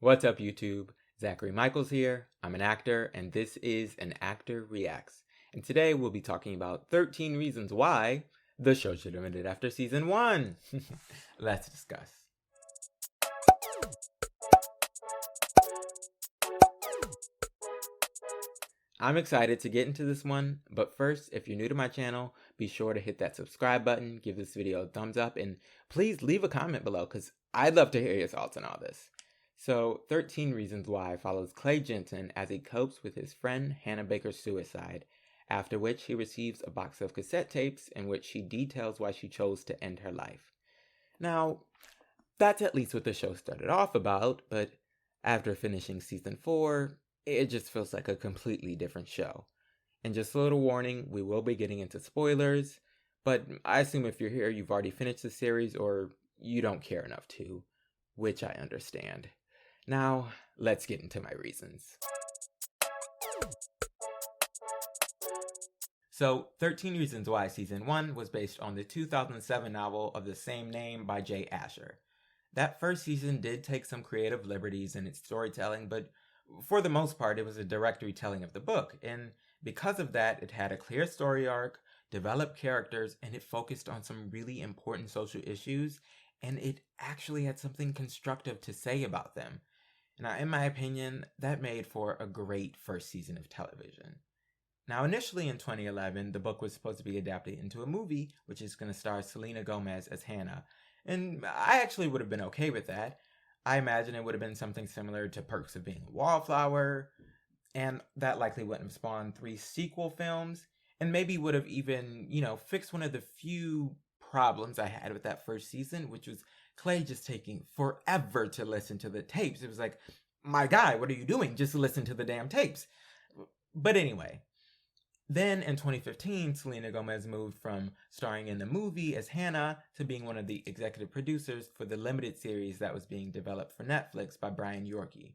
What's up, YouTube? Zachary Michaels here. I'm an actor, and this is An Actor Reacts. And today we'll be talking about 13 reasons why the show should have ended after season 1. Let's discuss. I'm excited to get into this one, but first, if you're new to my channel, be sure to hit that subscribe button, give this video a thumbs up, and please leave a comment below because I'd love to hear your thoughts on all this. So, 13 Reasons Why follows Clay Jensen as he copes with his friend Hannah Baker's suicide, after which he receives a box of cassette tapes in which she details why she chose to end her life. Now, that's at least what the show started off about, but after finishing season 4, it just feels like a completely different show. And just a little warning, we will be getting into spoilers, but I assume if you're here, you've already finished the series or you don't care enough to, which I understand. Now, let's get into my reasons. So, 13 Reasons Why Season 1 was based on the 2007 novel of the same name by Jay Asher. That first season did take some creative liberties in its storytelling, but for the most part, it was a direct retelling of the book, and because of that, it had a clear story arc, developed characters, and it focused on some really important social issues, and it actually had something constructive to say about them. Now, in my opinion, that made for a great first season of television. Now, initially in 2011, the book was supposed to be adapted into a movie, which is going to star Selena Gomez as Hannah, and I actually would have been okay with that. I imagine it would have been something similar to Perks of Being a Wallflower, and that likely wouldn't have spawned 3 sequel films, and maybe would have even, fixed one of the few problems I had with that first season, which was Clay just taking forever to listen to the tapes. It was like, my guy, what are you doing? Just listen to the damn tapes. But anyway, then in 2015, Selena Gomez moved from starring in the movie as Hannah to being one of the executive producers for the limited series that was being developed for Netflix by Brian Yorkey.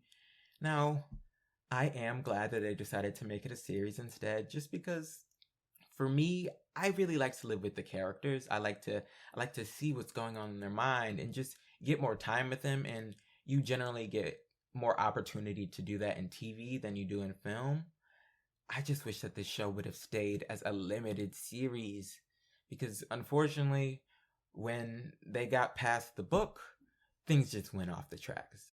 Now, I am glad that they decided to make it a series instead, just because for me, I really like to live with the characters. I like to see what's going on in their mind and just get more time with them, and you generally get more opportunity to do that in TV than you do in film. I just wish that this show would have stayed as a limited series, because unfortunately, when they got past the book, things just went off the tracks.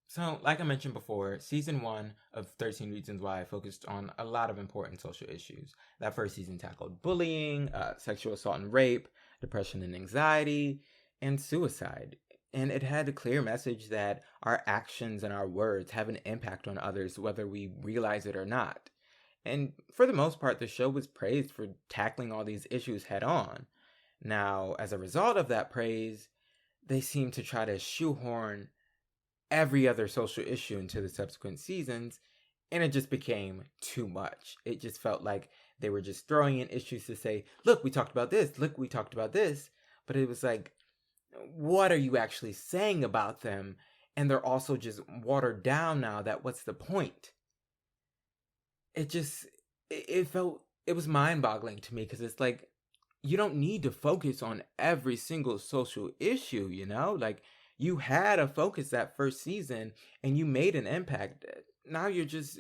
So, like I mentioned before, season 1 of 13 Reasons Why focused on a lot of important social issues. That first season tackled bullying, sexual assault and rape, depression and anxiety, and suicide. And it had a clear message that our actions and our words have an impact on others, whether we realize it or not. And for the most part, the show was praised for tackling all these issues head on. Now, as a result of that praise, they seem to try to shoehorn every other social issue into the subsequent seasons, and it just became too much. It just felt like they were just throwing in issues to say, look, we talked about this, look, we talked about this, but it was like, what are you actually saying about them? And they're also just watered down now. That what's the point? It was mind-boggling to me, because it's like, you don't need to focus on every single social issue, like, you had a focus that first season and you made an impact. Now you're just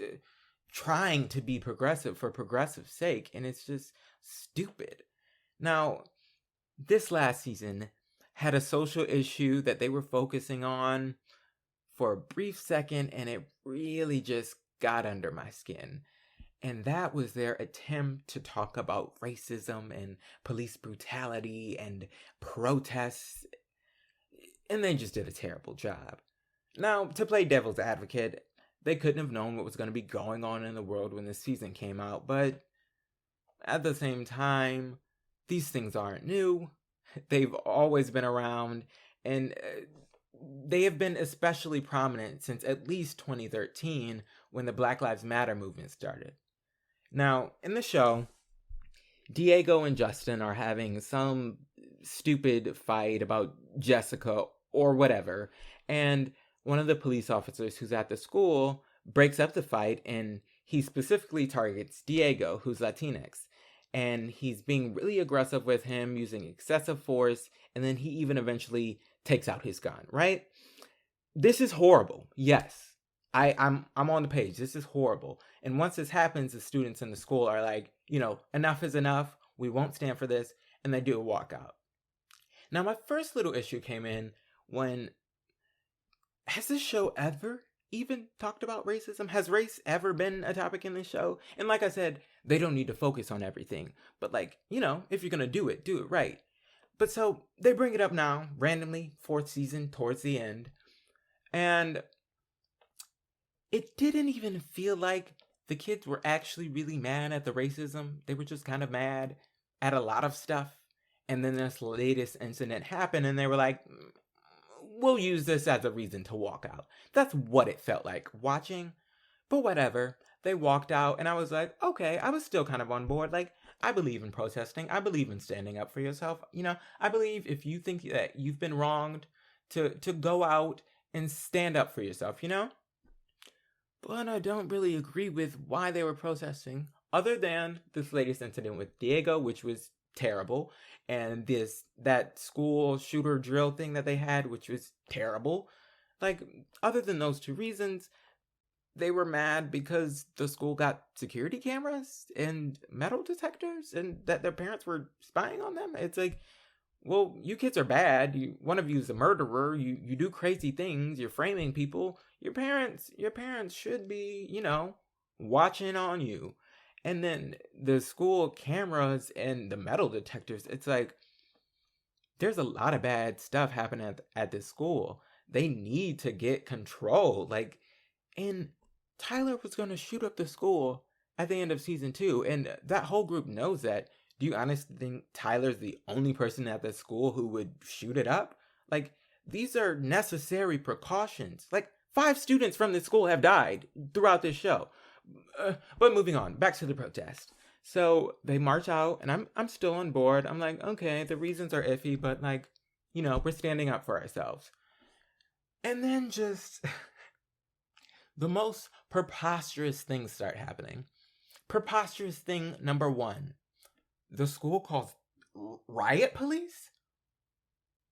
trying to be progressive for progressive's sake, and it's just stupid. Now, this last season had a social issue that they were focusing on for a brief second, and it really just got under my skin. And that was their attempt to talk about racism and police brutality and protests, and they just did a terrible job. Now, to play devil's advocate, they couldn't have known what was going to be going on in the world when this season came out, but at the same time, these things aren't new. They've always been around, and they have been especially prominent since at least 2013, when the Black Lives Matter movement started. Now, in the show, Diego and Justin are having some stupid fight about Jessica or whatever, and one of the police officers who's at the school breaks up the fight, and he specifically targets Diego, who's Latinx. and he's being really aggressive with him, using excessive force, and then he even eventually takes out his gun, right? This is horrible. Yes. I'm on the page. This is horrible. And once this happens, the students in the school are like, enough is enough. We won't stand for this. And they do a walkout. Now, my first little issue came in when, has this show ever even talked about racism? Has race ever been a topic in this show? And like I said, they don't need to focus on everything. But if you're going to do it right. But so they bring it up now, randomly, 4th season, towards the end. And it didn't even feel like the kids were actually really mad at the racism. They were just kind of mad at a lot of stuff. And then this latest incident happened and they were like, we'll use this as a reason to walk out. That's what it felt like watching. But whatever. They walked out and I was like, okay, I was still kind of on board. I believe in protesting. I believe in standing up for yourself. I believe if you think that you've been wronged, to go out and stand up for yourself, But I don't really agree with why they were protesting, other than this latest incident with Diego, which was terrible, and that school shooter drill thing that they had, which was terrible. Other than those 2 reasons, they were mad because the school got security cameras and metal detectors and that their parents were spying on them. It's like, well, you kids are bad. One of you is a murderer. You do crazy things. You're framing people. Your parents should be, watching on you. And then the school cameras and the metal detectors, it's like, there's a lot of bad stuff happening at this school. They need to get control. And Tyler was going to shoot up the school at the end of season 2. And that whole group knows that. Do you honestly think Tyler's the only person at the school who would shoot it up? These are necessary precautions. 5 students from this school have died throughout this show. But moving on, back to the protest. So they march out, and I'm still on board. I'm like, okay, the reasons are iffy, but we're standing up for ourselves. And then just the most preposterous things start happening. Preposterous thing number 1. The school calls riot police?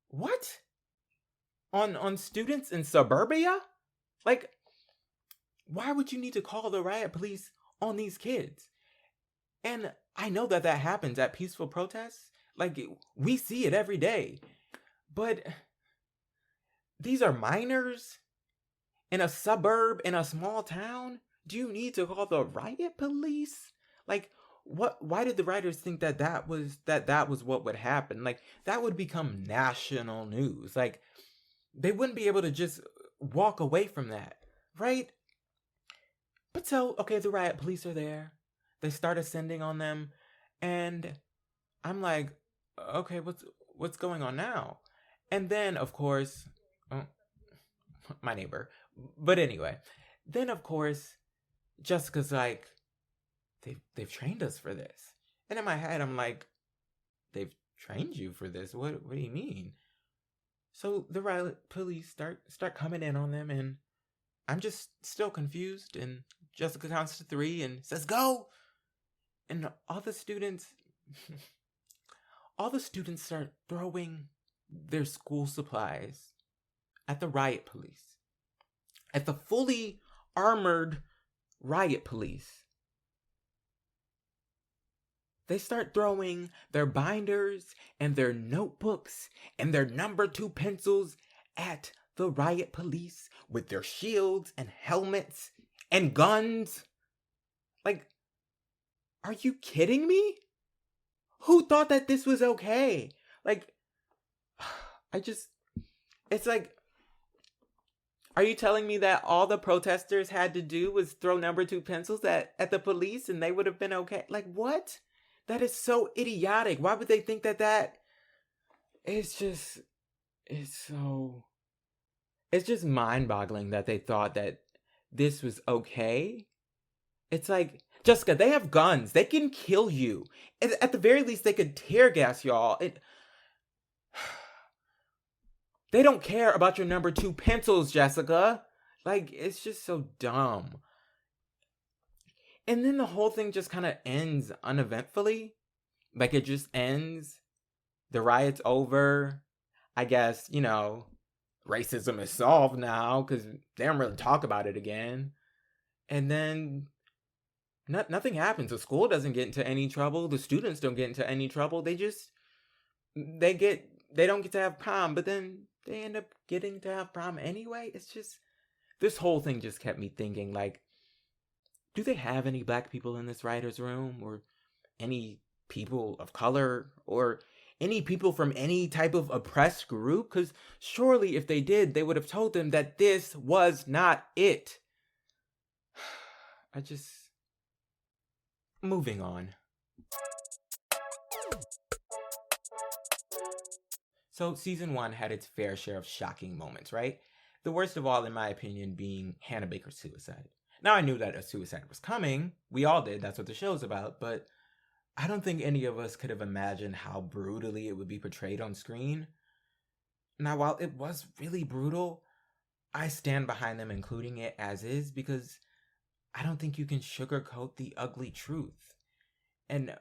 What? On students in suburbia? Why would you need to call the riot police on these kids? And I know that happens at peaceful protests. We see it every day. But these are minors in a suburb, in a small town? Do you need to call the riot police? Why did the writers think that was what would happen? That would become national news. They wouldn't be able to just walk away from that, right? But so, okay, the riot police are there. They start ascending on them, and I'm like, okay, what's going on now? And then, of course, my neighbor. But anyway, then of course, Jessica's like, they've trained us for this. And in my head, I'm like, they've trained you for this? What do you mean? So the riot police start coming in on them, and I'm just still confused. And Jessica counts to 3 and says, go! And all the students start throwing their school supplies at the riot police. At the fully armored riot police. They start throwing their binders and their notebooks and their number 2 pencils at the riot police with their shields and helmets and guns. Are you kidding me? Who thought that this was okay? It's like, are you telling me that all the protesters had to do was throw number 2 pencils at the police and they would have been okay? What? That is so idiotic. Why would they think that? It's just mind-boggling that they thought that this was okay. It's like, Jessica, they have guns. They can kill you. At the very least, they could tear gas y'all. They don't care about your number 2 pencils, Jessica. It's just so dumb. And then the whole thing just kind of ends uneventfully. Like, it just ends. The riot's over. I guess, racism is solved now because they don't really talk about it again. And then nothing happens. The school doesn't get into any trouble. The students don't get into any trouble. They don't get to have prom, but then they end up getting to have prom anyway. It's just, this whole thing just kept me thinking, like, do they have any black people in this writer's room, or any people of color, or any people from any type of oppressed group? Because surely if they did, they would have told them that this was not it. Moving on. So season 1 had its fair share of shocking moments, right? The worst of all, in my opinion, being Hannah Baker's suicide. Now, I knew that a suicide was coming. We all did. That's what the show's about. But I don't think any of us could have imagined how brutally it would be portrayed on screen. Now, while it was really brutal, I stand behind them including it as is, because I don't think you can sugarcoat the ugly truth. And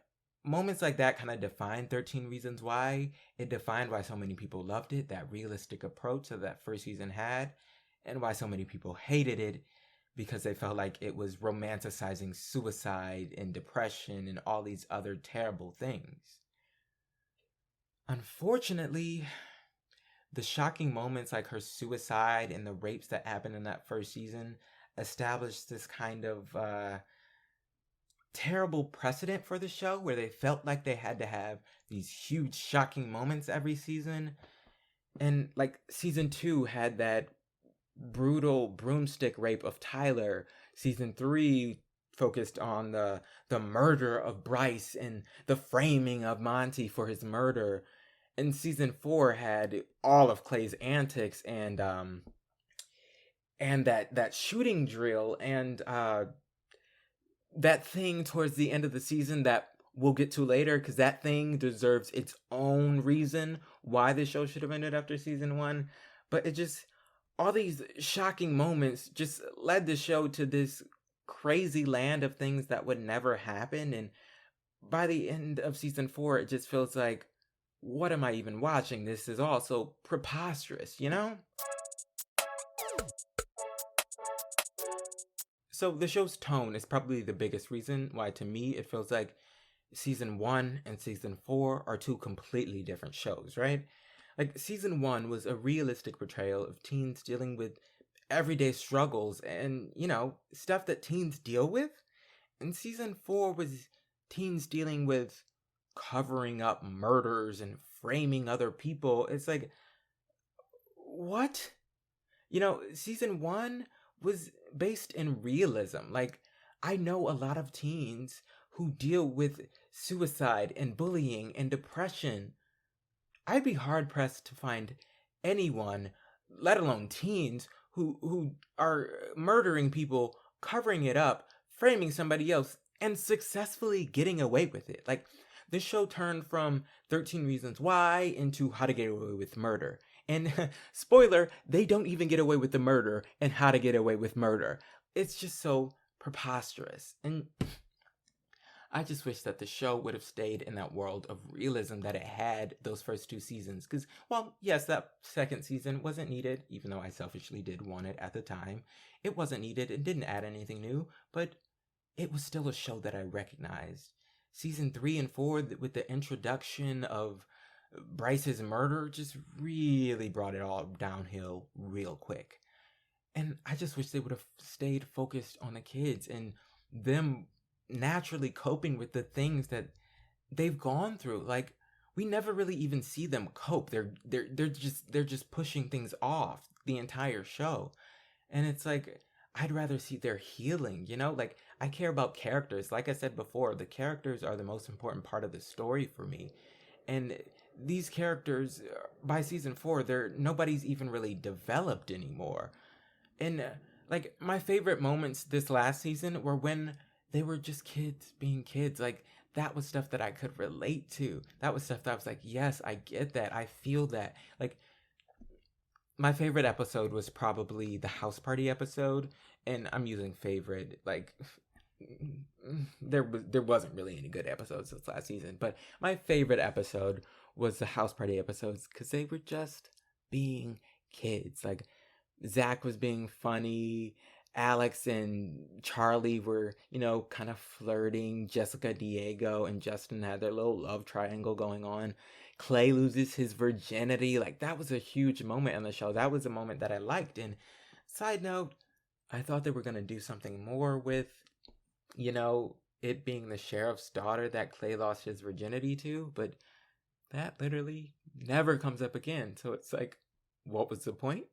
moments like that kind of define 13 Reasons Why. It defined why so many people loved it, that realistic approach that first season had, and why so many people hated it, because they felt like it was romanticizing suicide and depression and all these other terrible things. Unfortunately, the shocking moments like her suicide and the rapes that happened in that first season established this kind of terrible precedent for the show, where they felt like they had to have these huge shocking moments every season. And like season 2 had that brutal broomstick rape of Tyler. Season 3 focused on the murder of Bryce and the framing of Monty for his murder. And season 4 had all of Clay's antics and that shooting drill and that thing towards the end of the season that we'll get to later, because that thing deserves its own reason why the show should have ended after season 1. But it just, all these shocking moments just led the show to this crazy land of things that would never happen. And by the end of season 4, it just feels like, what am I even watching? This is all so preposterous, So the show's tone is probably the biggest reason why, to me, it feels like season 1 and season 4 are two completely different shows, right? Like, season 1 was a realistic portrayal of teens dealing with everyday struggles and, stuff that teens deal with. And season 4 was teens dealing with covering up murders and framing other people. It's like, what? Season 1 was based in realism. Like, I know a lot of teens who deal with suicide and bullying and depression. I'd be hard pressed to find anyone, let alone teens, who are murdering people, covering it up, framing somebody else, and successfully getting away with it. Like, this show turned from 13 Reasons Why into How to Get Away with Murder. And spoiler, they don't even get away with the murder and How to Get Away with Murder. It's just so preposterous. And I just wish that the show would have stayed in that world of realism that it had those first 2 seasons. Because, well, yes, that second season wasn't needed, even though I selfishly did want it at the time. It wasn't needed. It didn't add anything new, but it was still a show that I recognized. Season 3 and 4, with the introduction of Bryce's murder, just really brought it all downhill real quick. And I just wish they would have stayed focused on the kids and them naturally coping with the things that they've gone through. Like, we never really even see them cope. They're just pushing things off the entire show. And it's like, I'd rather see their healing, Like, I care about characters. Like I said before, the characters are the most important part of the story for me. And these characters, by season 4, nobody's even really developed anymore. And like, my favorite moments this last season were when they were just kids being kids. Like, that was stuff that I could relate to. That was stuff that I was like, yes, I get that. I feel that. Like, my favorite episode was probably the house party episode. And I'm using favorite, like, there wasn't really any good episodes this last season, but my favorite episode was the house party episodes because they were just being kids. Like Zach was being funny, Alex and Charlie were, kind of flirting. Jessica, Diego, and Justin had their little love triangle going on. Clay loses his virginity. Like, that was a huge moment in the show. That was a moment that I liked. And side note, I thought they were going to do something more with, it being the sheriff's daughter that Clay lost his virginity to, but that literally never comes up again. So it's like, what was the point?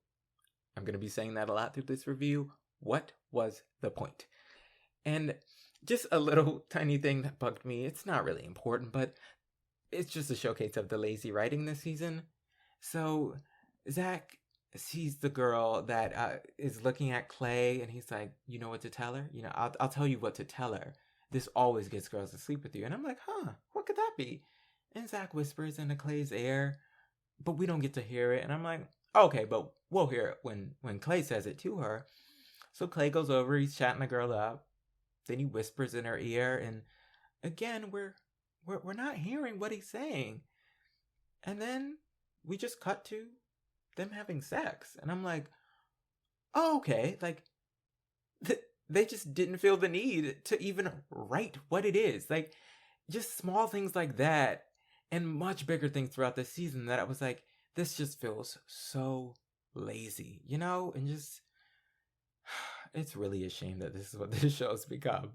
I'm going to be saying that a lot through this review. What was the point? And just a little tiny thing that bugged me. It's not really important, but it's just a showcase of the lazy writing this season. So Zach sees the girl that is looking at Clay, and he's like, you know what to tell her? I'll tell you what to tell her. This always gets girls to sleep with you. And I'm like, what could that be? And Zach whispers into Clay's ear, but we don't get to hear it. And I'm like, okay, but we'll hear it when Clay says it to her. So Clay goes over, he's chatting the girl up. Then he whispers in her ear, and again, we're not hearing what he's saying. And then we just cut to them having sex. And I'm like, oh, okay. Like, they just didn't feel the need to even write what it is. Like, just small things like that and much bigger things throughout the season that I was like, this just feels so lazy, and just, it's really a shame that this is what this show's become.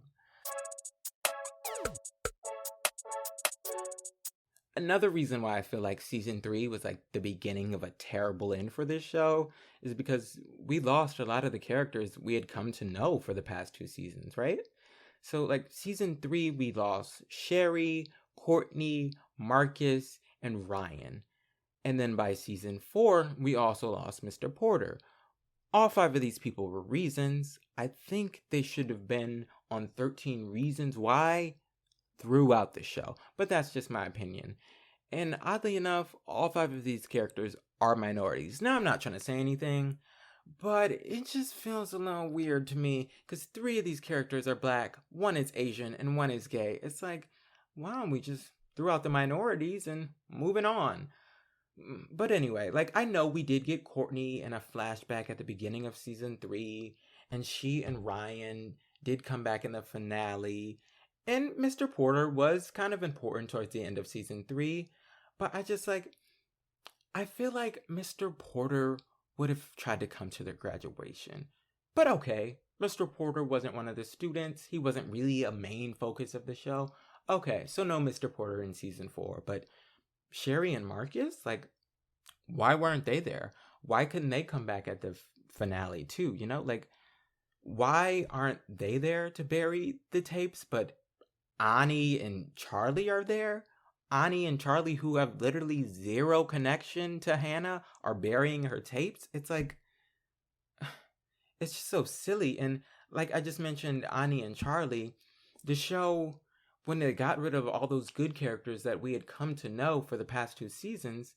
Another reason why I feel like season 3 was like the beginning of a terrible end for this show is because we lost a lot of the characters we had come to know for the past 2 seasons, right? So like season 3, we lost Sherry, Courtney, Marcus, and Ryan. And then by season 4, we also lost Mr. Porter. All 5 of these people were reasons. I think they should have been on 13 Reasons Why throughout the show, but that's just my opinion. And oddly enough, all 5 of these characters are minorities. Now, I'm not trying to say anything, but it just feels a little weird to me because 3 of these characters are black, 1 is Asian, and 1 is gay. It's like, why don't we just throw out the minorities and moving on? But anyway, like, I know we did get Courtney in a flashback at the beginning of season 3, and she and Ryan did come back in the finale, and Mr. Porter was kind of important towards the end of season 3, but I feel like Mr. Porter would have tried to come to their graduation. But okay, Mr. Porter wasn't one of the students, he wasn't really a main focus of the show. Okay, so no Mr. Porter in season 4, but Sherry and Marcus, like, why weren't they there? Why couldn't they come back at the finale too? Like, why aren't they there to bury the tapes, but Ani and Charlie are there? Ani and Charlie, who have literally zero connection to Hannah, are burying her tapes. It's like, it's just so silly. And like I just mentioned, Ani and Charlie, the show, when they got rid of all those good characters that we had come to know for the past 2 seasons,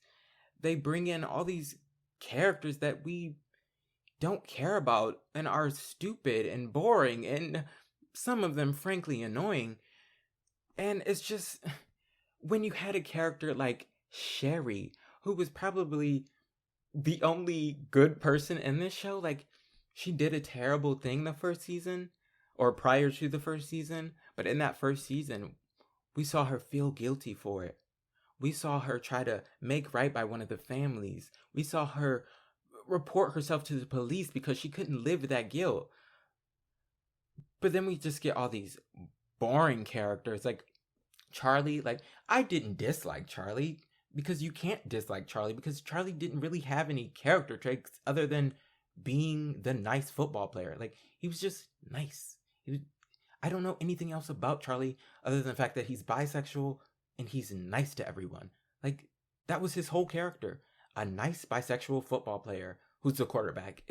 they bring in all these characters that we don't care about and are stupid and boring and some of them frankly annoying. And it's just, when you had a character like Sherry, who was probably the only good person in this show, like, she did a terrible thing the first season, or prior to the first season, but in that first season, we saw her feel guilty for it. We saw her try to make right by one of the families. We saw her report herself to the police because she couldn't live with that guilt. But then we just get all these boring characters, like Charlie. Like, I didn't dislike Charlie, because you can't dislike Charlie, because Charlie didn't really have any character traits other than being the nice football player. Like, he was just nice. I don't know anything else about Charlie other than the fact that he's bisexual and he's nice to everyone. Like, that was his whole character. A nice bisexual football player who's the quarterback.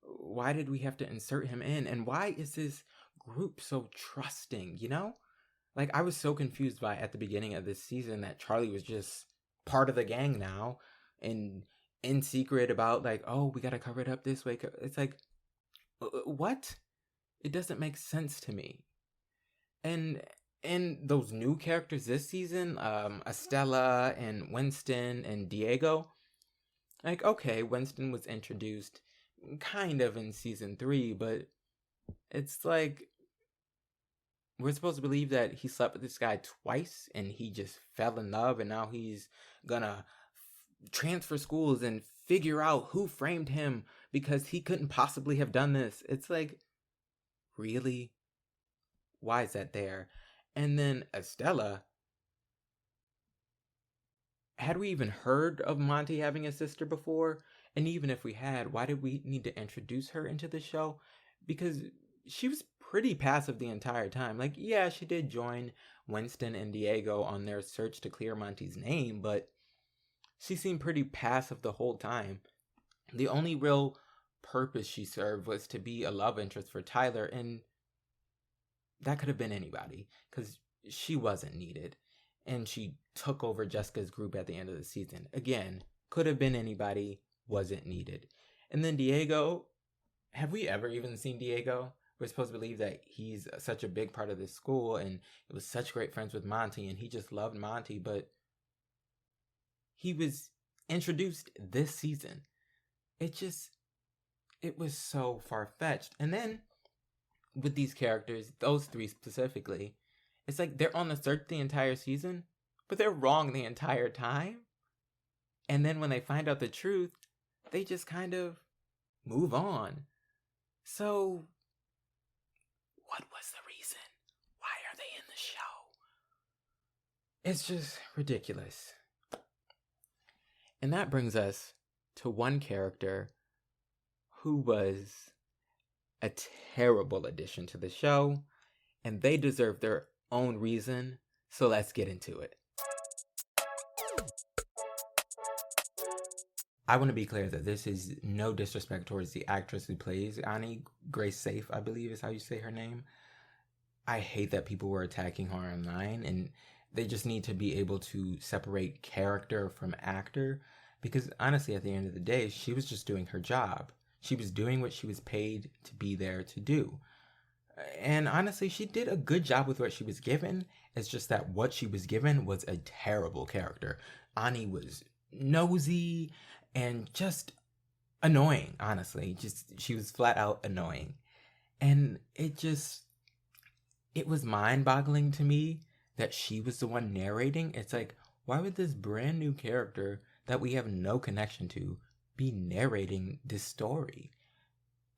Why did we have to insert him in? And why is this group so trusting, Like, I was so confused by at the beginning of this season that Charlie was just part of the gang now and in secret about, like, oh, we gotta cover it up this way. It's like, what? It doesn't make sense to me. And those new characters this season, Estella and Winston and Diego, like, okay, Winston was introduced kind of in season 3, but it's like we're supposed to believe that he slept with this guy twice and he just fell in love and now he's gonna transfer schools and figure out who framed him because he couldn't possibly have done this. It's like, really? Why is that there? And then Estella, had we even heard of Monty having a sister before? And even if we had, why did we need to introduce her into the show? Because she was pretty passive the entire time. Like, yeah, she did join Winston and Diego on their search to clear Monty's name, but she seemed pretty passive the whole time. The only real purpose she served was to be a love interest for Tyler, and that could have been anybody, because she wasn't needed. And she took over Jessica's group at the end of the season. Again, could have been anybody, wasn't needed. And then Diego, have we ever even seen Diego? We're supposed to believe that he's such a big part of this school and it was such great friends with Monty and he just loved Monty, but he was introduced this season. It was so far-fetched. And then with these characters, those 3 specifically, it's like they're on the search the entire season, but they're wrong the entire time. And then when they find out the truth, they just kind of move on. So, what was the reason? Why are they in the show? It's just ridiculous. And that brings us to one character who was a terrible addition to the show, and they deserve their own reason, so let's get into it. I want to be clear that this is no disrespect towards the actress who plays Annie, Grace Safe, I believe is how you say her name. I hate that people were attacking her online, and they just need to be able to separate character from actor, because honestly, at the end of the day, she was just doing her job. She was doing what she was paid to be there to do. And honestly, she did a good job with what she was given. It's just that what she was given was a terrible character. Annie was nosy and just annoying, honestly. She was flat out annoying. And it was mind-boggling to me that she was the one narrating. It's like, why would this brand new character that we have no connection to be narrating this story?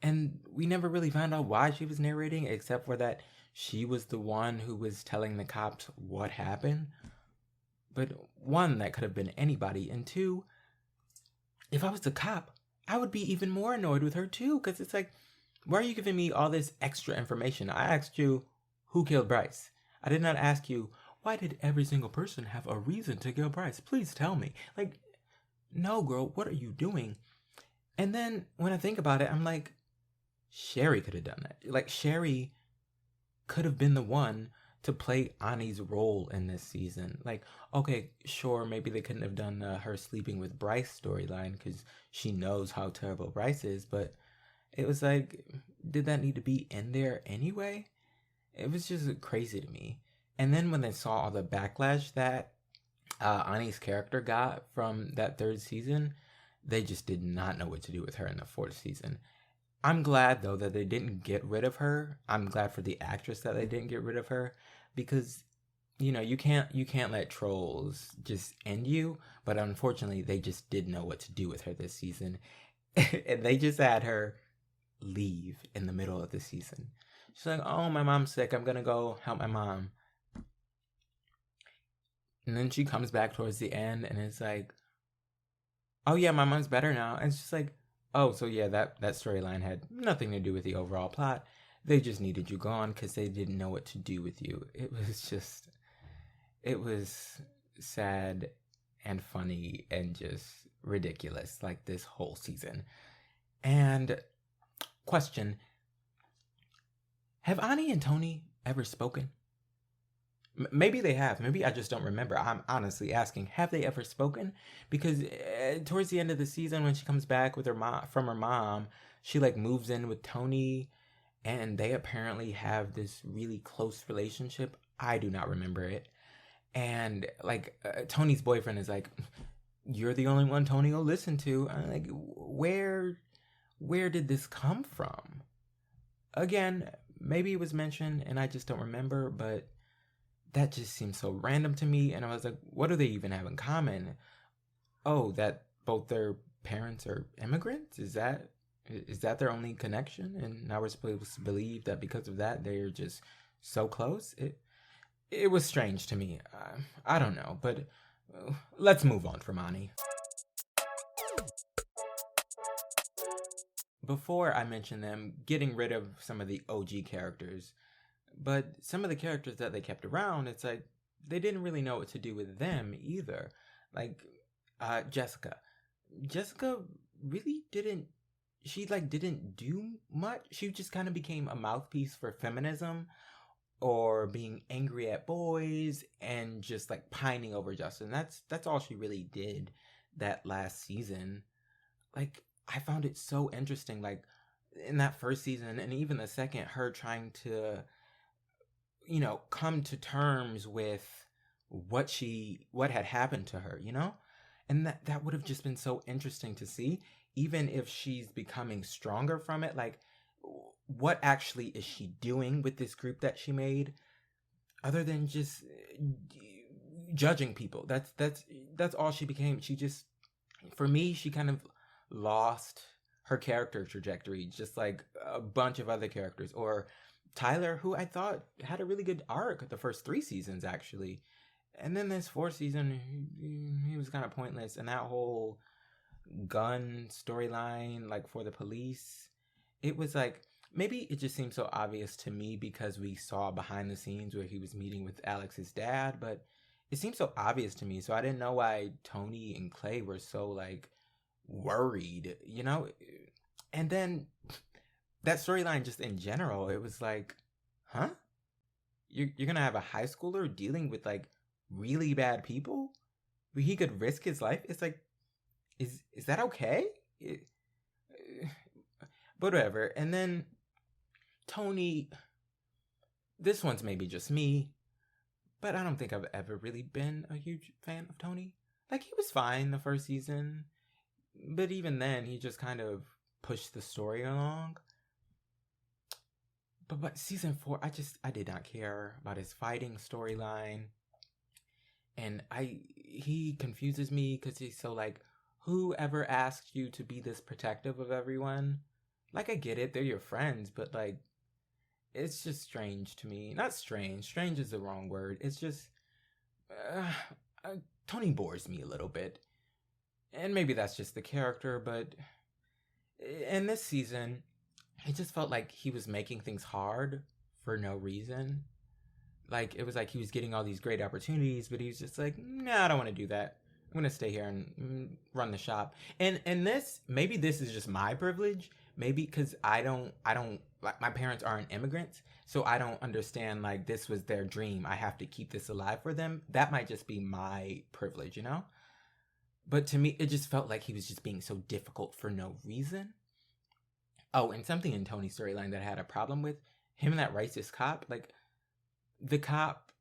And we never really found out why she was narrating, except for that she was the one who was telling the cops what happened. But 1, that could have been anybody, and 2, if I was the cop, I would be even more annoyed with her too, because it's like, why are you giving me all this extra information? I asked you, who killed Bryce? I did not ask you, why did every single person have a reason to kill Bryce? Please tell me. Like, no, girl, what are you doing? And then when I think about it, I'm like, Sherry could have done that. Like, Sherry could have been the one to play Annie's role in this season. Like, okay, sure, maybe they couldn't have done her sleeping with Bryce storyline because she knows how terrible Bryce is, but it was like, did that need to be in there anyway? It was just crazy to me. And then when they saw all the backlash that Annie's character got from that 3rd season, they just did not know what to do with her in the 4th season. I'm glad, though, that they didn't get rid of her. I'm glad for the actress that they didn't get rid of her, because, you know, you can't let trolls just end you, but unfortunately, they just didn't know what to do with her this season, and they just had her leave in the middle of the season. She's like, oh, my mom's sick, I'm gonna go help my mom. And then she comes back towards the end, and it's like, oh yeah, my mom's better now. And it's just like, oh, so yeah, that storyline had nothing to do with the overall plot. They just needed you gone because they didn't know what to do with you. It was sad and funny and just ridiculous, like this whole season. And question, have Ani and Tony ever spoken? Maybe they have. Maybe I just don't remember. I'm honestly asking, have they ever spoken? Because towards the end of the season, when she comes back with her mom from her mom, she like moves in with Tony, and they apparently have this really close relationship. I do not remember it. And like Tony's boyfriend is like, "You're the only one Tony will listen to." I'm like, where did this come from? Again, maybe it was mentioned and I just don't remember, but that just seems so random to me. And I was like, what do they even have in common? Oh, that both their parents are immigrants? Is that their only connection? And now we're supposed to believe that because of that they're just so close? It was strange to me. I don't know, but let's move on from Ani. Before I mentioned them getting rid of some of the OG characters, but some of the characters that they kept around, it's like they didn't really know what to do with them either. Like Jessica. Jessica really didn't. She like didn't do much. She just kind of became a mouthpiece for feminism, or being angry at boys and just like pining over Justin. That's all she really did that last season. Like I found it so interesting, like in that first season and even the second, her trying to, come to terms with what had happened to her, and that would have just been so interesting to see, even if she's becoming stronger from it. Like, what actually is she doing with this group that she made, other than just judging people? That's all she became. She just, for me, she kind of lost her character trajectory, just like a bunch of other characters. Or Tyler, who I thought had a really good arc the first 3 seasons, actually. And then this 4th season, he was kind of pointless. And that whole gun storyline, like for the police, it was like, maybe it just seemed so obvious to me because we saw behind the scenes where he was meeting with Alex's dad, but it seemed so obvious to me. So I didn't know why Tony and Clay were so like worried, And then that storyline just in general, it was like, huh? You're gonna have a high schooler dealing with like really bad people where he could risk his life? It's like, is that okay? But whatever. And then Tony, this one's maybe just me, but I don't think I've ever really been a huge fan of Tony. Like, he was fine the first season, but even then he just kind of pushed the story along. But season 4, I did not care about his fighting storyline. And he confuses me because he's so like, whoever asked you to be this protective of everyone? Like, I get it, they're your friends, but like, it's just strange to me. Not strange. Strange is the wrong word. It's just, Tony bores me a little bit. And maybe that's just the character, but in this season, it just felt like he was making things hard for no reason. Like, it was like he was getting all these great opportunities, but he was just like, nah, I don't want to do that. I'm going to stay here and run the shop. And maybe this is just my privilege. Maybe because I don't, like, my parents aren't immigrants, so I don't understand, like, this was their dream. I have to keep this alive for them. That might just be my privilege, But to me, it just felt like he was just being so difficult for no reason. Oh, and something in Tony's storyline that I had a problem with, him and that racist cop, like, the cop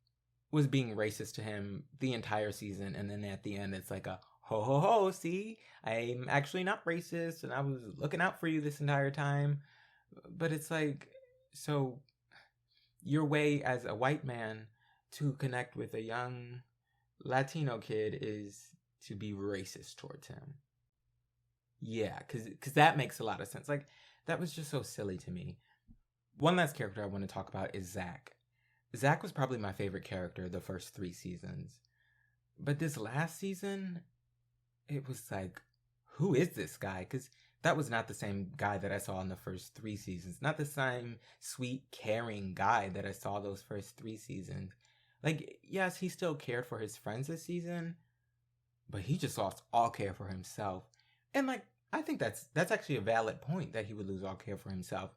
was being racist to him the entire season, and then at the end, it's like a, ho, ho, ho, see, I'm actually not racist, and I was looking out for you this entire time. But it's like, so your way as a white man to connect with a young Latino kid is to be racist towards him. Yeah, because that makes a lot of sense. Like, that was just so silly to me. One last character I want to talk about is Zach. Zach was probably my favorite character the first 3 seasons. But this last season, it was like, who is this guy? Because that was not the same guy that I saw in the first 3 seasons. Not the same sweet, caring guy that I saw those first 3 seasons. Like, yes, he still cared for his friends this season, but he just lost all care for himself. And like, I think that's actually a valid point, that he would lose all care for himself.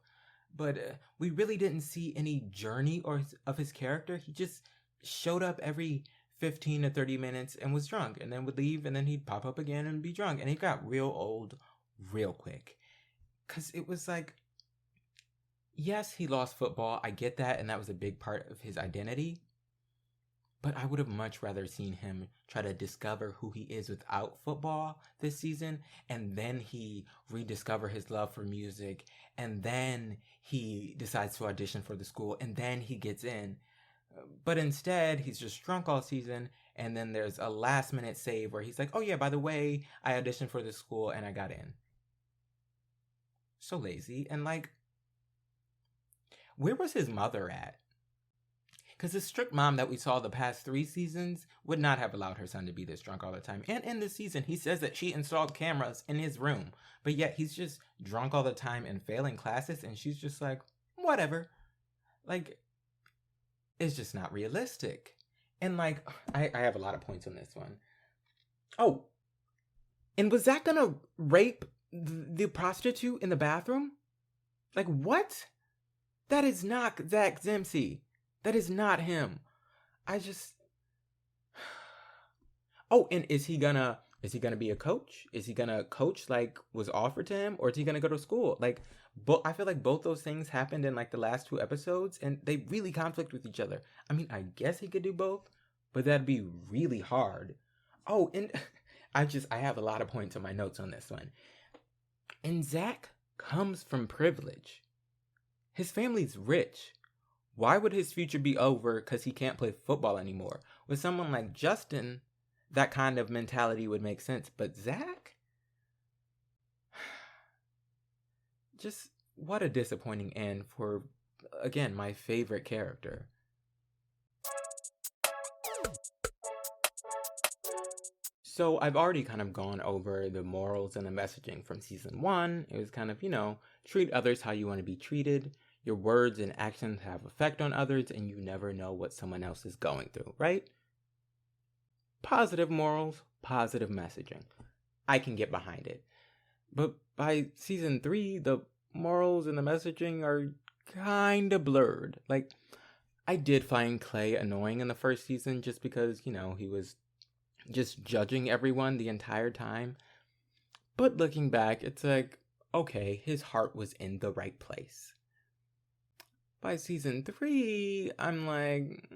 But we really didn't see any journey of his character. He just showed up every 15 to 30 minutes and was drunk, and then would leave, and then he'd pop up again and be drunk. And he got real old real quick. Because it was like, yes, he lost football. I get that, and that was a big part of his identity. But I would have much rather seen him try to discover who he is without football this season, and then he rediscover his love for music, and then he decides to audition for the school, and then he gets in. But instead, he's just drunk all season, and then there's a last minute save where he's like, oh yeah, by the way, I auditioned for this school and I got in. So lazy. And like, where was his mother at? Because the strict mom that we saw the past 3 seasons would not have allowed her son to be this drunk all the time. And in this season, he says that she installed cameras in his room, but yet he's just drunk all the time and failing classes, and she's just like, whatever. Like, it's just not realistic. And like, I have a lot of points on this one. Oh, and was Zach gonna rape the prostitute in the bathroom? Like, what? That is not Zach Dempsey. That is not him. I just... Oh, and is he gonna be a coach? Is he gonna coach like was offered to him? Or is he gonna go to school? Like, I feel like both those things happened in like the last 2 episodes, and they really conflict with each other. I mean, I guess he could do both, but that'd be really hard. Oh, and I have a lot of points on my notes on this one. And Zach comes from privilege. His family's rich. Why would his future be over because he can't play football anymore? With someone like Justin, that kind of mentality would make sense. But Zach? Just what a disappointing end for, again, my favorite character. So I've already kind of gone over the morals and the messaging from season 1. It was kind of, treat others how you want to be treated. Your words and actions have effect on others, and you never know what someone else is going through, right? Positive morals, positive messaging. I can get behind it. But by season 3, the morals and the messaging are kind of blurred. Like, I did find Clay annoying in the first season just because, he was just judging everyone the entire time. But looking back, it's like, okay, his heart was in the right place. By season 3, I'm like,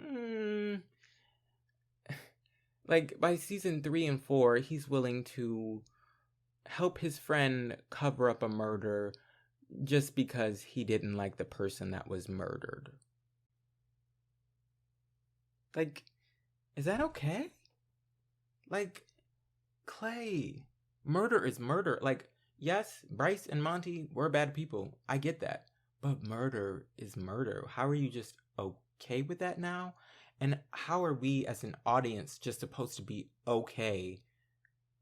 Like, by season 3 and 4, he's willing to help his friend cover up a murder just because he didn't like the person that was murdered. Like, is that okay? Like, Clay, murder is murder. Like, yes, Bryce and Monty were bad people. I get that. But murder is murder. How are you just okay with that now? And how are we as an audience just supposed to be okay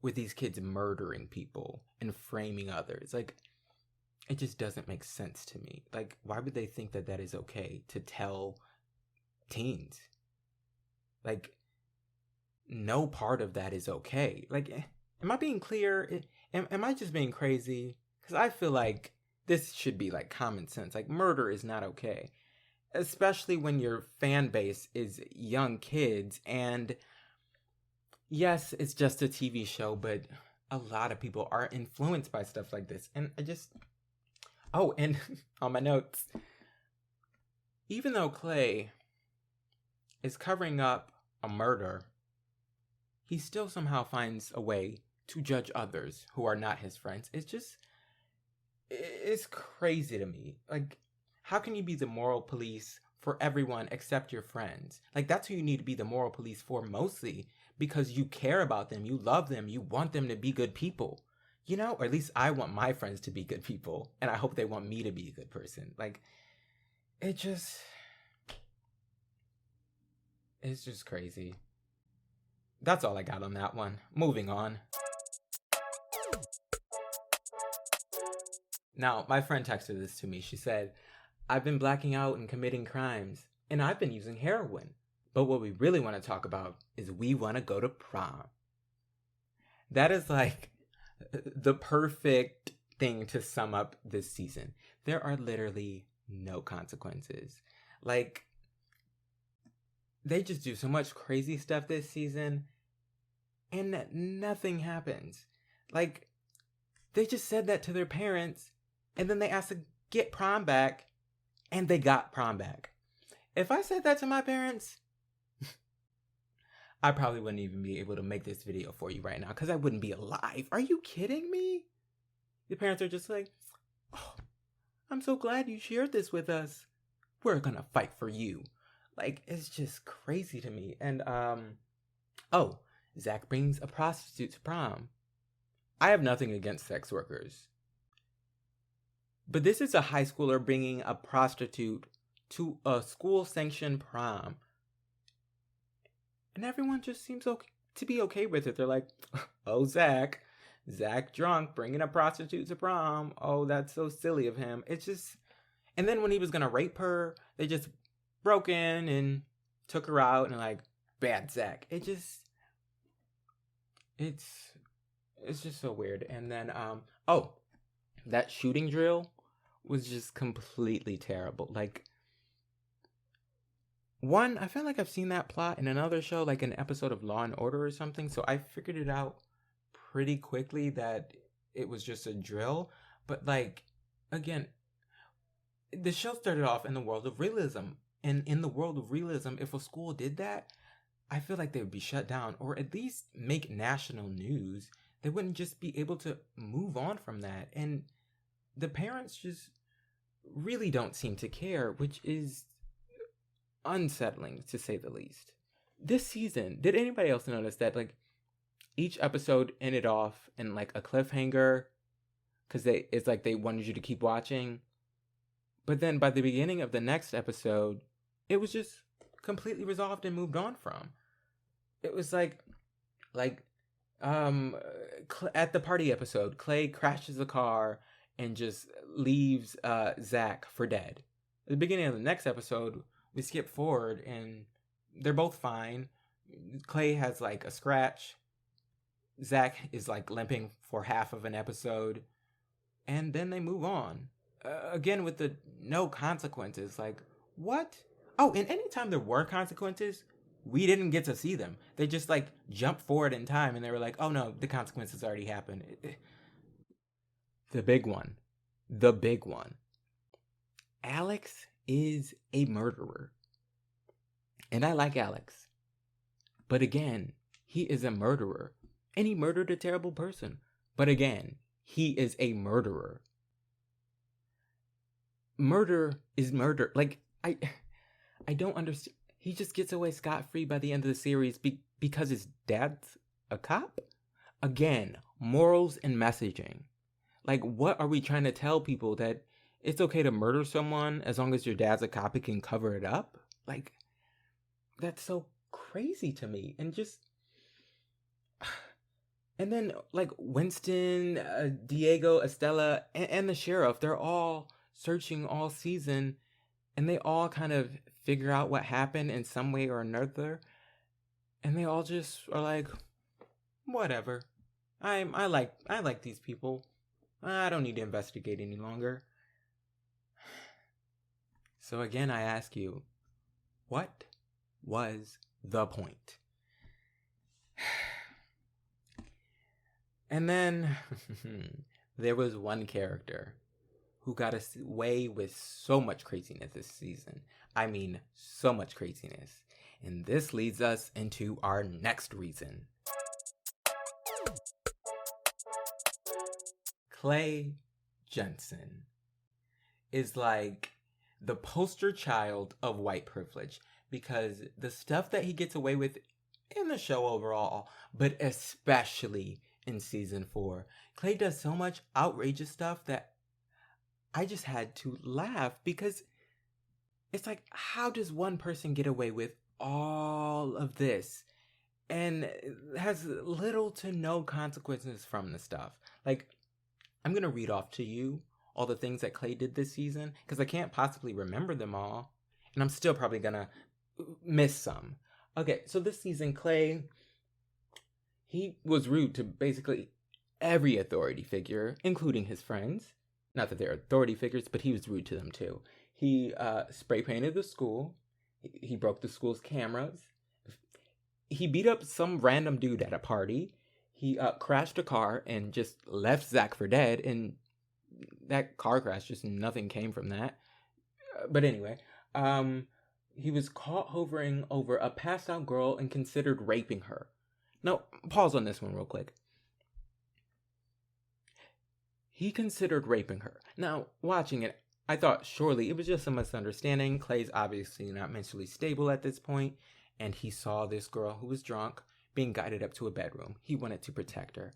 with these kids murdering people and framing others? Like, it just doesn't make sense to me. Like, why would they think that that is okay to tell teens? Like, no part of that is okay. Like, am I being clear? Am I just being crazy? Because I feel like this should be like common sense. Like, murder is not okay. Especially when your fan base is young kids. And yes, it's just a TV show, but a lot of people are influenced by stuff like this. And I just... Oh, and on my notes, even though Clay is covering up a murder, he still somehow finds a way to judge others who are not his friends. It's crazy to me. Like, how can you be the moral police for everyone except your friends? Like, that's who you need to be the moral police for mostly, because you care about them, you love them, you want them to be good people. Or at least I want my friends to be good people, and I hope they want me to be a good person. Like, it's just crazy. That's all I got on that one. Moving on. Now, my friend texted this to me. She said, I've been blacking out and committing crimes, and I've been using heroin. But what we really want to talk about is we want to go to prom. That is like the perfect thing to sum up this season. There are literally no consequences. Like, they just do so much crazy stuff this season, and nothing happens. Like, they just said that to their parents, and then they asked to get prom back, And they got prom back. If I said that to my parents, I probably wouldn't even be able to make this video for you right now because I wouldn't be alive. Are you kidding me? The parents are just like, oh, I'm so glad you shared this with us. We're gonna fight for you. Like, it's just crazy to me. And, oh, Zach brings a prostitute to prom. I have nothing against sex workers. But this is a high schooler bringing a prostitute to a school-sanctioned prom. And everyone just seems to be okay with it. They're like, oh, Zach drunk, bringing a prostitute to prom. Oh, that's so silly of him. It's just... And then when he was going to rape her, they just broke in and took her out and like, bad Zach. It's just so weird. And then, oh, that shooting drill was just completely terrible. Like, one, I feel like I've seen that plot in another show, like an episode of Law and Order or something. So I figured it out pretty quickly that it was just a drill. But like, again, the show started off in the world of realism. And in the world of realism, if a school did that, I feel like they would be shut down or at least make national news. They wouldn't just be able to move on from that. And the parents just really don't seem to care, which is unsettling to say the least. This season, did anybody else notice that like each episode ended off in like a cliffhanger because it's like they wanted you to keep watching, but then by the beginning of the next episode it was just completely resolved and moved on from. It was like at the party episode, Clay crashes the car and just leaves Zach for dead. At the beginning of the next episode, we skip forward and they're both fine. Clay has like a scratch. Zach is like limping for half of an episode. And then they move on. Again, with the no consequences. Like, what? Oh, and anytime there were consequences, we didn't get to see them. They just like jumped forward in time and they were like, oh no, the consequences already happened. The big one. The big one. Alex is a murderer. And I like Alex. But again, he is a murderer. And he murdered a terrible person. But again, he is a murderer. Murder is murder. Like, I don't understand. He just gets away scot-free by the end of the series because his dad's a cop? Again, morals and messaging. Like, what are we trying to tell people? That it's okay to murder someone as long as your dad's a cop and can cover it up? Like, that's so crazy to me. And just... And then, like, Winston, Diego, Estella, and the sheriff, they're all searching all season, and they all kind of figure out what happened in some way or another, and they all just are like, whatever. I like these people. I don't need to investigate any longer. So again, I ask you, what was the point? And then there was one character who got away with so much craziness this season. I mean, so much craziness. And this leads us into our next reason. Clay Jensen is like the poster child of white privilege because the stuff that he gets away with in the show overall, but especially in season 4, Clay does so much outrageous stuff that I just had to laugh because it's like, how does one person get away with all of this and has little to no consequences from the stuff? Like, I'm going to read off to you all the things that Clay did this season because I can't possibly remember them all. And I'm still probably going to miss some. Okay, so this season, Clay, he was rude to basically every authority figure, including his friends. Not that they're authority figures, but he was rude to them too. He spray painted the school. He broke the school's cameras. He beat up some random dude at a party. He crashed a car and just left Zach for dead. And that car crash, just nothing came from that. But anyway, he was caught hovering over a passed out girl and considered raping her. Now, pause on this one real quick. He considered raping her. Now, watching it, I thought surely it was just a misunderstanding. Clay's obviously not mentally stable at this point, and he saw this girl who was drunk being guided up to a bedroom. He wanted to protect her.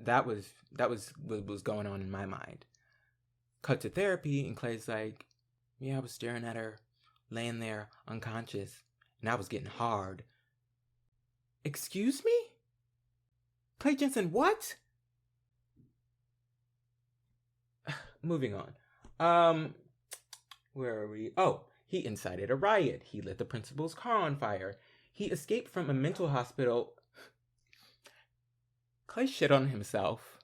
That was what was going on in my mind. Cut to therapy, and Clay's like, yeah, I was staring at her, laying there unconscious, and I was getting hard. Excuse me? Clay Jensen, what? Moving on. Where are we? Oh, he incited a riot. He lit the principal's car on fire. He escaped from a mental hospital. Clay shit on himself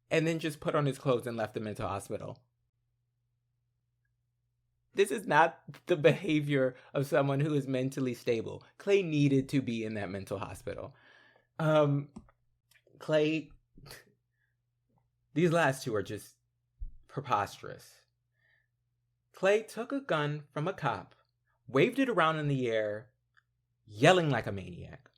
and then just put on his clothes and left the mental hospital. This is not the behavior of someone who is mentally stable. Clay needed to be in that mental hospital. Clay, these last two are just preposterous. Clay took a gun from a cop, waved it around in the air, yelling like a maniac.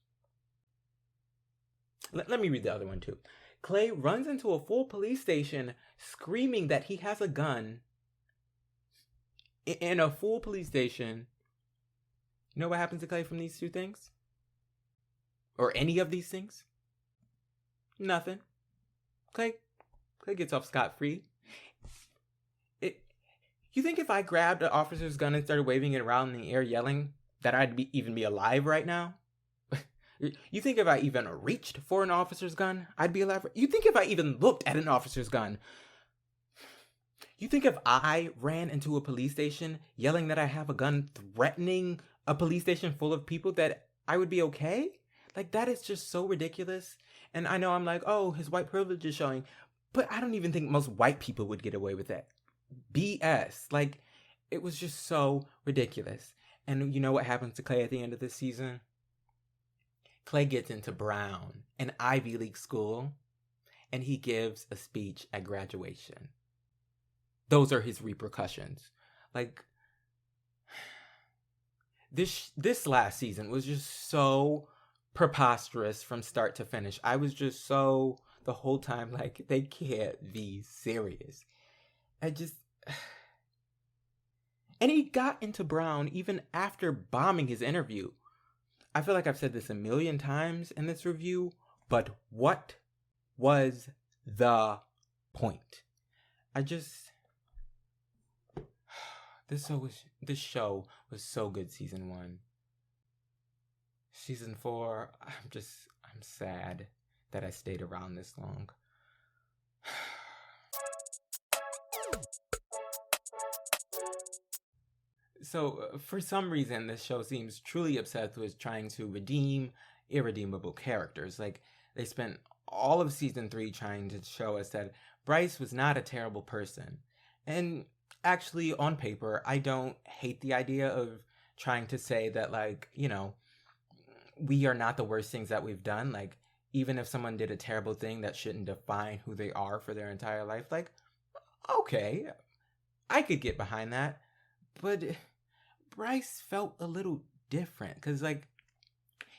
Let me read the other one too. Clay runs into a full police station screaming that he has a gun. In a full police station. You know what happens to Clay from these two things? Or any of these things? Nothing. Clay gets off scot-free. You think if I grabbed an officer's gun and started waving it around in the air yelling that I'd even be alive right now? You think if I even reached for an officer's gun, I'd be alive? You think if I even looked at an officer's gun? You think if I ran into a police station yelling that I have a gun, threatening a police station full of people, that I would be okay? Like, that is just so ridiculous. And I know I'm like, oh, his white privilege is showing. But I don't even think most white people would get away with that. BS. Like, it was just so ridiculous. And you know what happens to Clay at the end of this season? Clay gets into Brown, an Ivy League school, and he gives a speech at graduation. Those are his repercussions. Like, this last season was just so preposterous from start to finish. I was just so, the whole time, like, they can't be serious. And he got into Brown even after bombing his interview. I feel like I've said this a million times in this review, but what was the point? This show was so good, season 1. Season 4, I'm sad that I stayed around this long. So, for some reason, this show seems truly obsessed with trying to redeem irredeemable characters. Like, they spent all of season 3 trying to show us that Bryce was not a terrible person. And actually, on paper, I don't hate the idea of trying to say that, like, you know, we are not the worst things that we've done. Like, even if someone did a terrible thing, that shouldn't define who they are for their entire life. Like, okay, I could get behind that. But Bryce felt a little different, because, like,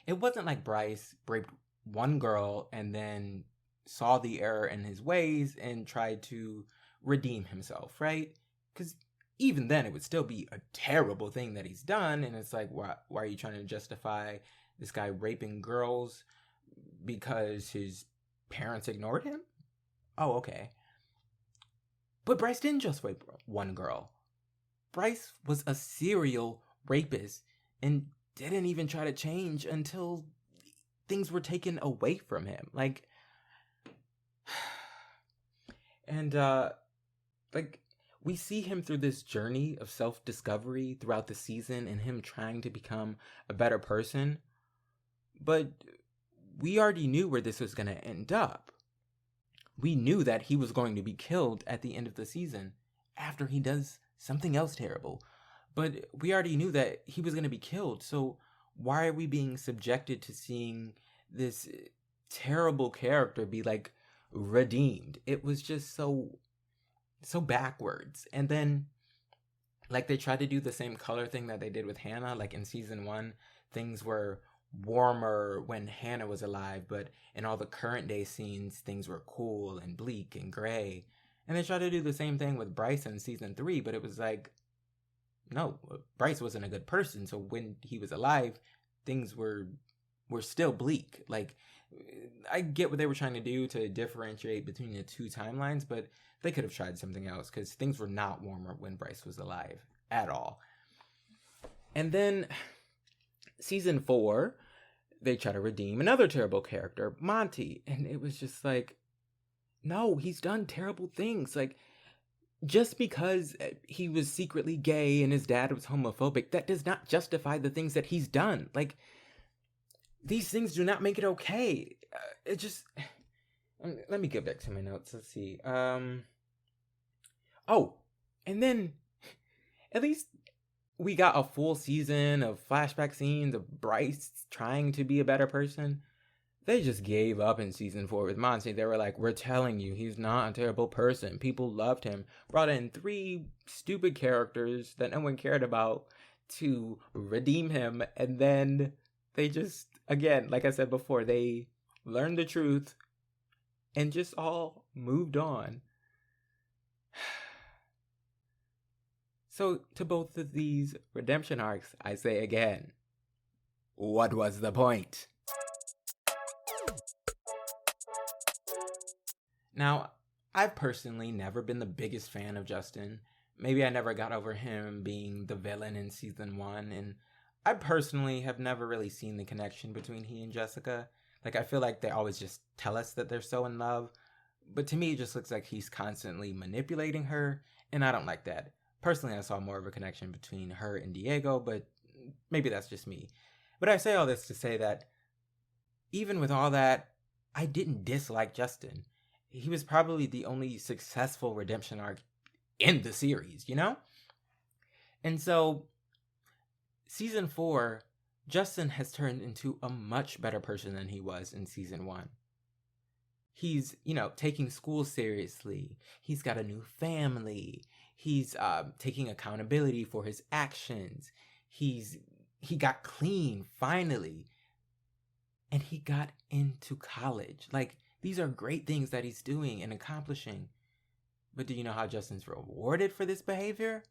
it wasn't like Bryce raped one girl and then saw the error in his ways and tried to redeem himself, right? Because even then, it would still be a terrible thing that he's done, and it's like, why are you trying to justify this guy raping girls because his parents ignored him? Oh, okay. But Bryce didn't just rape one girl. Bryce was a serial rapist and didn't even try to change until things were taken away from him. Like, and, like, we see him through this journey of self-discovery throughout the season and him trying to become a better person. But we already knew where this was going to end up. We knew that he was going to be killed at the end of the season after he does something else terrible. But we already knew that he was going to be killed. So why are we being subjected to seeing this terrible character be, like, redeemed? It was just so backwards. And then Like, they tried to do the same color thing that they did with Hannah. Like, in season 1, things were warmer when Hannah was alive, but in all the current day scenes, things were cool and bleak and gray. And they tried to do the same thing with Bryce in season 3, but it was like, no, Bryce wasn't a good person, so when he was alive, things were still bleak. Like, I get what they were trying to do to differentiate between the two timelines, but they could have tried something else, because things were not warmer when Bryce was alive at all. And then season 4, they try to redeem another terrible character, Monty, and it was just like, no, he's done terrible things. Like, just because he was secretly gay and his dad was homophobic, that does not justify the things that he's done. Like, these things do not make it okay. It just... Let me get back to my notes. Let's see. Oh, and then at least we got a full season of flashback scenes of Bryce trying to be a better person. They just gave up in season 4 with Monty. They were like, we're telling you, he's not a terrible person. People loved him. Brought in 3 stupid characters that no one cared about to redeem him. And then they just, again, like I said before, they learned the truth and just all moved on. So to both of these redemption arcs, I say again, what was the point? Now, I've personally never been the biggest fan of Justin. Maybe I never got over him being the villain in season 1, and I personally have never really seen the connection between he and Jessica. Like, I feel like they always just tell us that they're so in love, but to me it just looks like he's constantly manipulating her, and I don't like that. Personally, I saw more of a connection between her and Diego, but maybe that's just me. But I say all this to say that even with all that, I didn't dislike Justin. He was probably the only successful redemption arc in the series, you know? And so, season 4, Justin has turned into a much better person than he was in season 1. He's, taking school seriously. He's got a new family. He's taking accountability for his actions. He got clean, finally. And he got into college. Like, these are great things that he's doing and accomplishing. But do you know how Justin's rewarded for this behavior?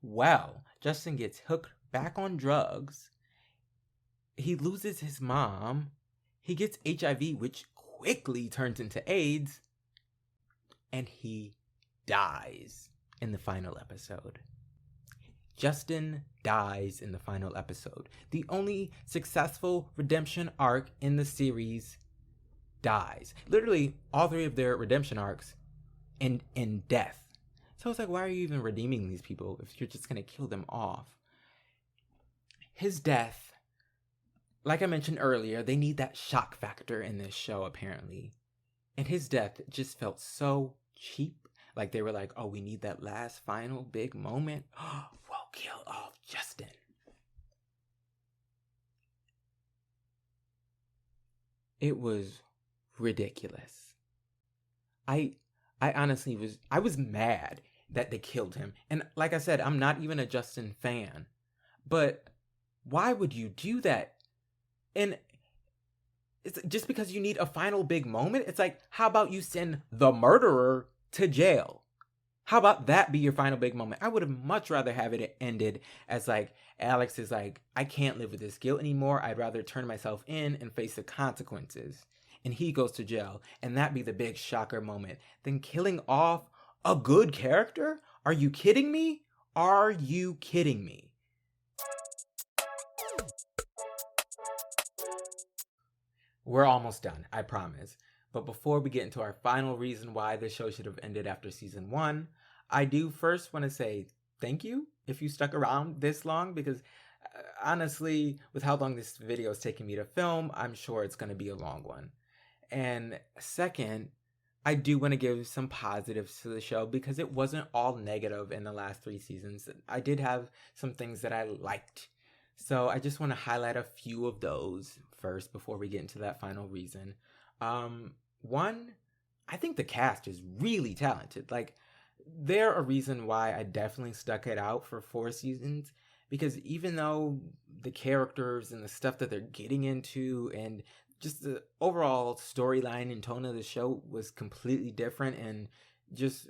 Well, Justin gets hooked back on drugs. He loses his mom. He gets HIV, which quickly turns into AIDS. And he dies in the final episode. Justin dies in the final episode. The only successful redemption arc in the series dies. Literally, all 3 of their redemption arcs end in death. So it's like, why are you even redeeming these people if you're just going to kill them off? His death, like I mentioned earlier, they need that shock factor in this show, apparently. And his death just felt so cheap. Like, they were like, oh, we need that last final big moment. We'll kill off Justin. It was ridiculous. I honestly was mad that they killed him. And like I said, I'm not even a Justin fan. But why would you do that? And it's just because you need a final big moment? It's like, how about you send the murderer to jail? How about that be your final big moment? I would have much rather have it ended as like, Alex is like, I can't live with this guilt anymore. I'd rather turn myself in and face the consequences. And he goes to jail. And that be the big shocker moment. Then killing off a good character? Are you kidding me? Are you kidding me? We're almost done, I promise. But before we get into our final reason why this show should have ended after season 1, I do first want to say thank you if you stuck around this long, because honestly, with how long this video is taking me to film, I'm sure it's going to be a long one. And second, I do want to give some positives to the show, because it wasn't all negative in the last 3 seasons. I did have some things that I liked. So I just want to highlight a few of those first before we get into that final reason. One, I think the cast is really talented. Like, they're a reason why I definitely stuck it out for 4 seasons, because even though the characters and the stuff that they're getting into and just the overall storyline and tone of the show was completely different and just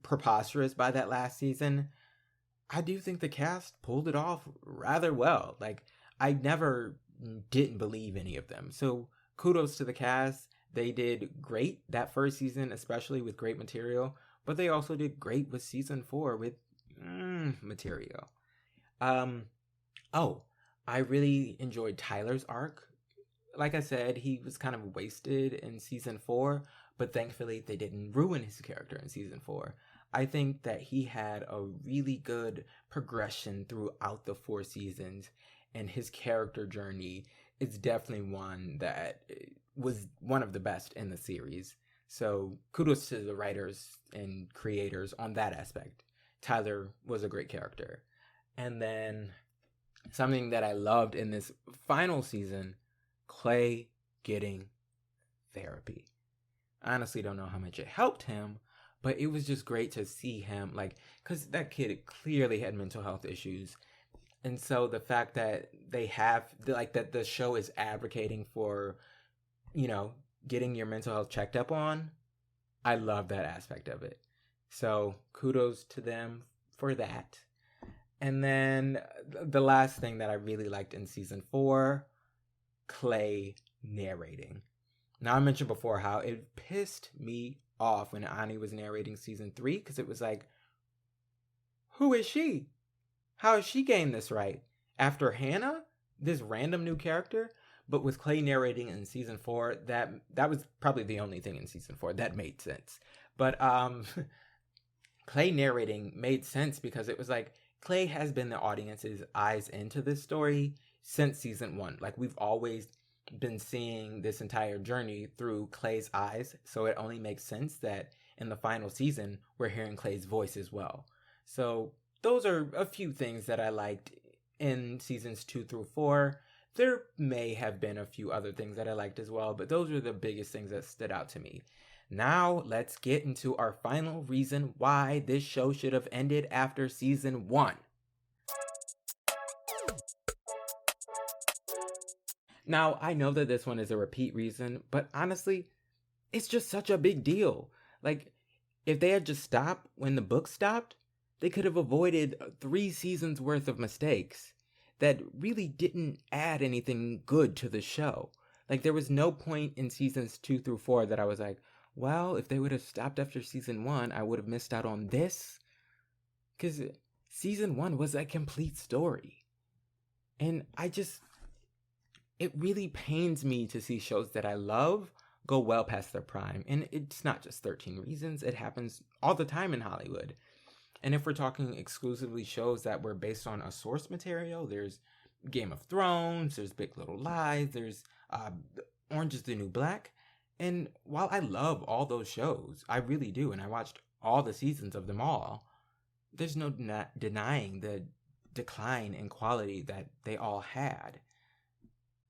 preposterous by that last season, I do think the cast pulled it off rather well. Like, I never didn't believe any of them. So kudos to the cast. They did great that first season, especially with great material, but they also did great with season 4 with material. Oh, I really enjoyed Tyler's arc. Like I said, he was kind of wasted in season 4, but thankfully they didn't ruin his character in season 4. I think that he had a really good progression throughout the 4 seasons, and his character journey is definitely one that was one of the best in the series. So kudos to the writers and creators on that aspect. Tyler was a great character. And then something that I loved in this final season, Clay getting therapy. I honestly don't know how much it helped him, but it was just great to see him, like, because that kid clearly had mental health issues. And so the fact that they have, like, that the show is advocating for, getting your mental health checked up on, I love that aspect of it. So kudos to them for that. And then the last thing that I really liked in season 4, Clay narrating. Now, I mentioned before how it pissed me off when Ani was narrating season 3, because it was like, who is she? How has she gained this right? After Hannah, this random new character? But with Clay narrating in season 4, that was probably the only thing in season 4 that made sense. But Clay narrating made sense because it was like, Clay has been the audience's eyes into this story since season 1. Like, we've always been seeing this entire journey through Clay's eyes, so it only makes sense that in the final season we're hearing Clay's voice as well. So those are a few things that I liked in seasons 2 through 4. There may have been a few other things that I liked as well, but those are the biggest things that stood out to me. Now let's get into our final reason why this show should have ended after season 1. Now, I know that this one is a repeat reason, but honestly, it's just such a big deal. Like, if they had just stopped when the book stopped, they could have avoided 3 seasons worth of mistakes that really didn't add anything good to the show. Like, there was no point in seasons 2 through 4 that I was like, well, if they would have stopped after season 1, I would have missed out on this. Because season 1 was a complete story. And it really pains me to see shows that I love go well past their prime. And it's not just 13 Reasons. It happens all the time in Hollywood. And if we're talking exclusively shows that were based on a source material, there's Game of Thrones, there's Big Little Lies, there's Orange is the New Black. And while I love all those shows, I really do, and I watched all the seasons of them all, there's no denying the decline in quality that they all had.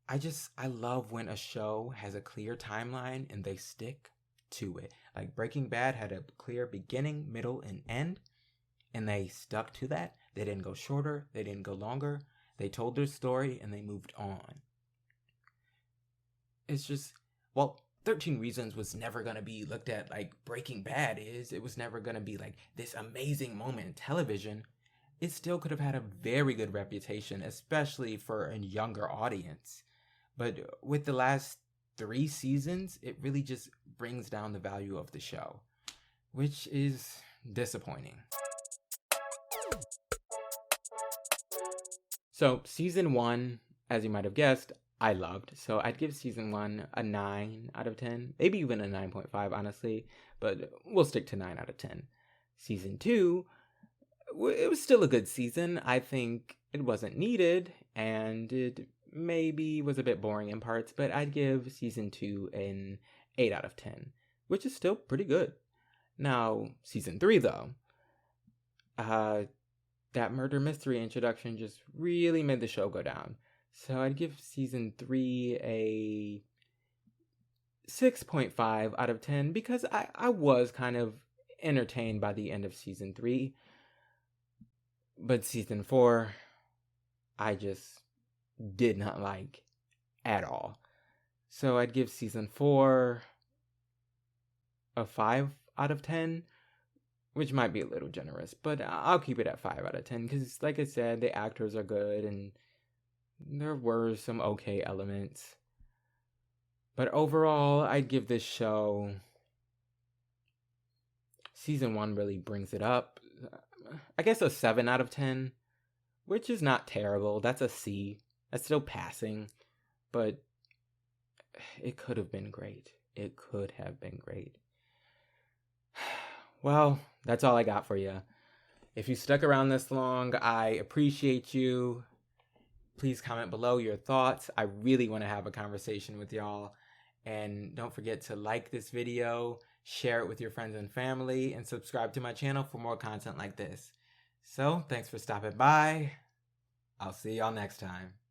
I love when a show has a clear timeline and they stick to it. Like Breaking Bad had a clear beginning, middle, and end, and they stuck to that. They didn't go shorter, they didn't go longer. They told their story and they moved on. It's just, 13 Reasons was never going to be looked at like Breaking Bad is. It was never going to be like this amazing moment in television. It still could have had a very good reputation, especially for a younger audience. But with the last 3 seasons, it really just brings down the value of the show, which is disappointing. So season 1, as you might have guessed, I loved. So I'd give season 1 a 9 out of 10, maybe even a 9.5, honestly, but we'll stick to 9 out of 10. Season 2, it was still a good season. I think it wasn't needed, and it maybe was a bit boring in parts, but I'd give season 2 an 8 out of 10, which is still pretty good. Now, season 3, though, that murder mystery introduction just really made the show go down. So I'd give season 3 a 6.5 out of 10 because I was kind of entertained by the end of season 3. But season 4, I just did not like at all. So I'd give season 4 a 5 out of 10, which might be a little generous, but I'll keep it at 5 out of 10 because, like I said, the actors are good and there were some okay elements. But overall, I'd give this show, season 1 really brings it up. I guess a 7 out of 10, which is not terrible. That's a C. That's still passing, but it could have been great. It could have been great. Well, that's all I got for you. If you stuck around this long, I appreciate you. Please comment below your thoughts. I really want to have a conversation with y'all. And don't forget to like this video, share it with your friends and family, and subscribe to my channel for more content like this. So, thanks for stopping by. I'll see y'all next time.